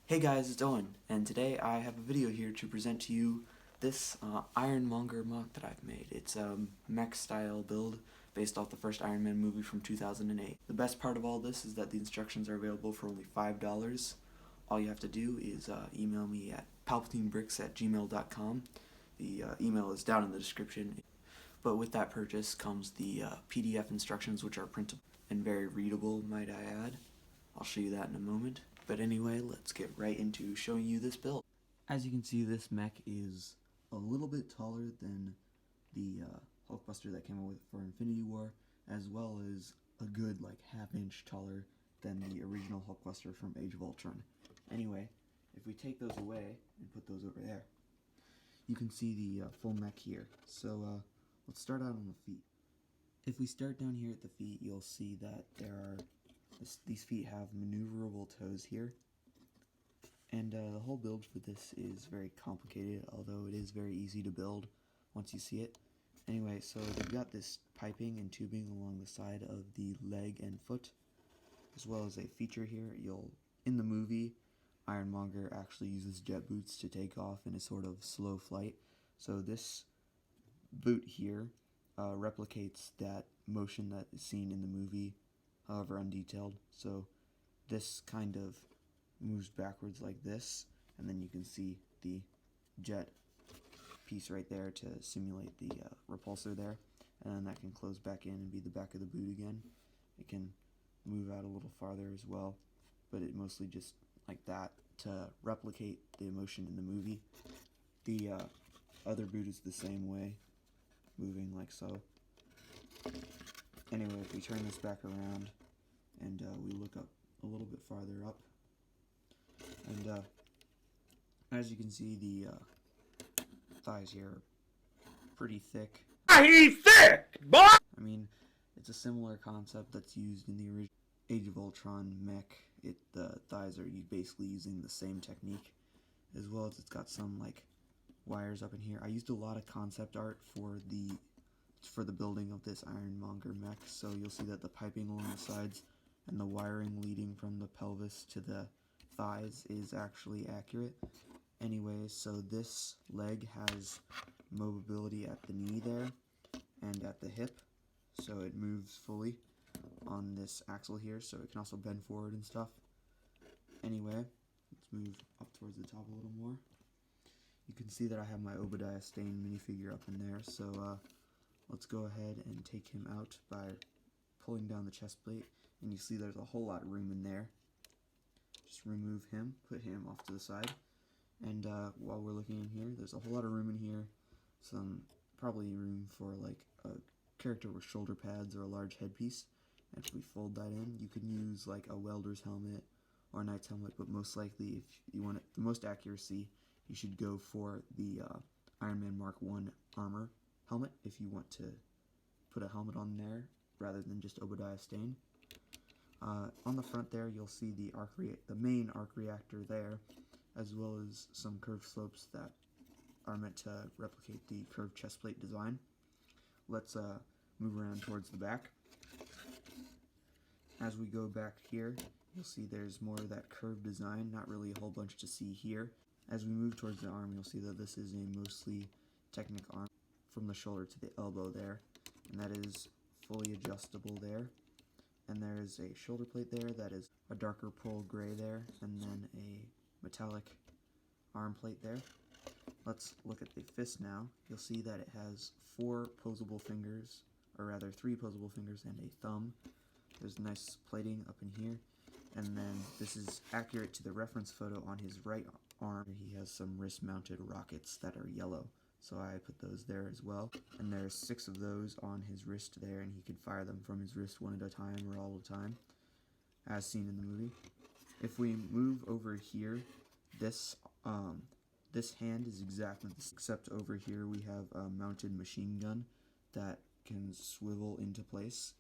Hey guys, it's Owen, and today I have a video here to present to you this Iron Monger MOC that I've made. It's a mech style build based off the first Iron Man movie from 2008. The best part of all this is that the instructions are available for only $5. All you have to do is email me at palpatinebricks@gmail.com. The email is down in the description. But with that purchase comes the PDF instructions, which are printable and very readable, might I add. I'll show you that in a moment. But anyway, let's get right into showing you this build. As you can see, this mech is a little bit taller than the Hulkbuster that came out with for Infinity War, as well as a good like half-inch taller than the original Hulkbuster from Age of Ultron. Anyway, if we take those away and put those over there, you can see the full mech here. So let's start out on the feet. If we start down here at the feet, you'll see that these feet have maneuverable toes here, and the whole build for this is very complicated, although it is very easy to build once you see it. Anyway, so they've got this piping and tubing along the side of the leg and foot, as well as a feature here. In the movie, Ironmonger actually uses jet boots to take off in a sort of slow flight, so this boot here replicates that motion that is seen in the movie, however undetailed. So this kind of moves backwards like this, and then you can see the jet piece right there to simulate the repulsor there, and then that can close back in and be the back of the boot again. It can move out a little farther as well, but it mostly just like that to replicate the motion in the movie. The other boot is the same way, moving like so. Anyway, if we turn this back around and we look up a little bit farther up, and as you can see, the thighs here are pretty thick. He's thick, boy! I mean, it's a similar concept that's used in the original Age of Ultron mech. The thighs are basically using the same technique, as well as it's got some like wires up in here. I used a lot of concept art for the building of this Ironmonger mech, so you'll see that the piping along the sides and the wiring leading from the pelvis to the thighs is actually accurate. Anyway, so this leg has mobility at the knee there and at the hip, so it moves fully on this axle here, so it can also bend forward and stuff. Anyway, let's move up towards the top a little more. You can see that I have my Obadiah Stane minifigure up in there, so let's go ahead and take him out by pulling down the chest plate, and you see there's a whole lot of room in there. Just remove him, put him off to the side, and while we're looking in here, there's a whole lot of room in here. Probably room for like a character with shoulder pads or a large headpiece. And if we fold that in, you can use like a welder's helmet or a knight's helmet, but most likely, if you want the most accuracy, you should go for the Iron Man Mark 1 armor helmet if you want to put a helmet on there rather than just Obadiah Stane. On the front there, you'll see the main arc reactor there, as well as some curved slopes that are meant to replicate the curved chest plate design. Let's move around towards the back. As we go back here, you'll see there's more of that curved design, not really a whole bunch to see here. As we move towards the arm, you'll see that this is a mostly Technic arm from the shoulder to the elbow there, and that is fully adjustable there. And there is a shoulder plate there that is a darker pearl gray there, and then a metallic arm plate there. Let's look at the fist now. You'll see that it has 4 posable fingers, or rather 3 posable fingers and a thumb. There's nice plating up in here, and then this is accurate to the reference photo on his right arm. He has some wrist-mounted rockets that are yellow, so I put those there as well. And there's 6 of those on his wrist there, and he can fire them from his wrist one at a time or all the time, as seen in the movie. If we move over here, this hand is exactly the same, except over here we have a mounted machine gun that can swivel into place,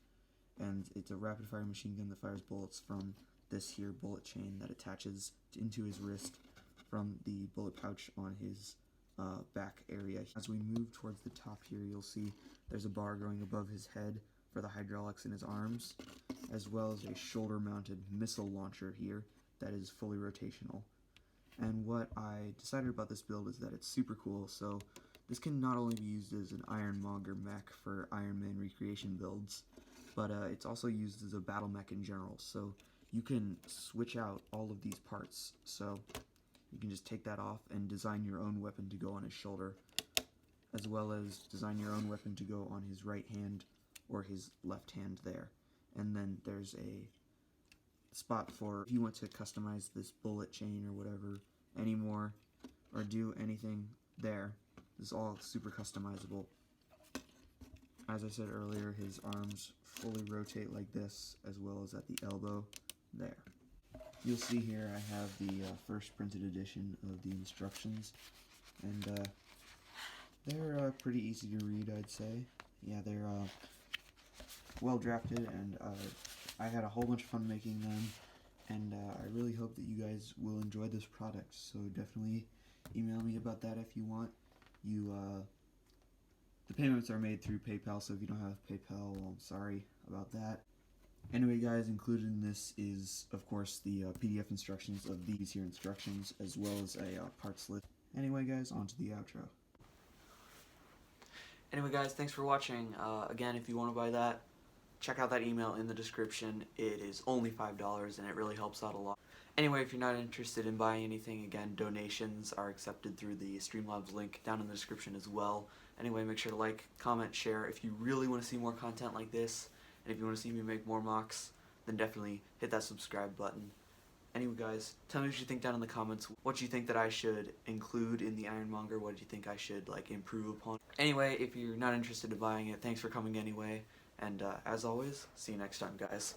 and it's a rapid-fire machine gun that fires bullets from this here bullet chain that attaches into his wrist from the bullet pouch on his back area. As we move towards the top here, you'll see there's a bar going above his head for the hydraulics in his arms, as well as a shoulder-mounted missile launcher here that is fully rotational. And what I decided about this build is that it's super cool, so this can not only be used as an Ironmonger mech for Iron Man recreation builds, but it's also used as a battle mech in general, so you can switch out all of these parts. So you can just take that off and design your own weapon to go on his shoulder, as well as design your own weapon to go on his right hand or his left hand there. And then there's a spot for if you want to customize this bullet chain or whatever anymore, or do anything there. This is all super customizable. As I said earlier, his arms fully rotate like this, as well as at the elbow there. You'll see here I have the first printed edition of the instructions, and they're pretty easy to read, I'd say. Yeah, they're well drafted, and I had a whole bunch of fun making them, and I really hope that you guys will enjoy this product, so definitely email me about that if you want. The payments are made through PayPal, so if you don't have PayPal, well, I'm sorry about that. Anyway, guys, included in this is, of course, the PDF instructions of these here instructions, as well as a parts list. Anyway, guys, on to the outro. Anyway, guys, thanks for watching. Again, if you want to buy that, check out that email in the description. It is only $5, and it really helps out a lot. Anyway, if you're not interested in buying anything, again, donations are accepted through the Streamlabs link down in the description as well. Anyway, make sure to like, comment, share. If you really want to see more content like this, and if you want to see me make more MOCs, then definitely hit that subscribe button. Anyway, guys, tell me what you think down in the comments. What you think that I should include in the Ironmonger? What do you think I should improve upon? Anyway, if you're not interested in buying it, thanks for coming anyway. And as always, see you next time, guys.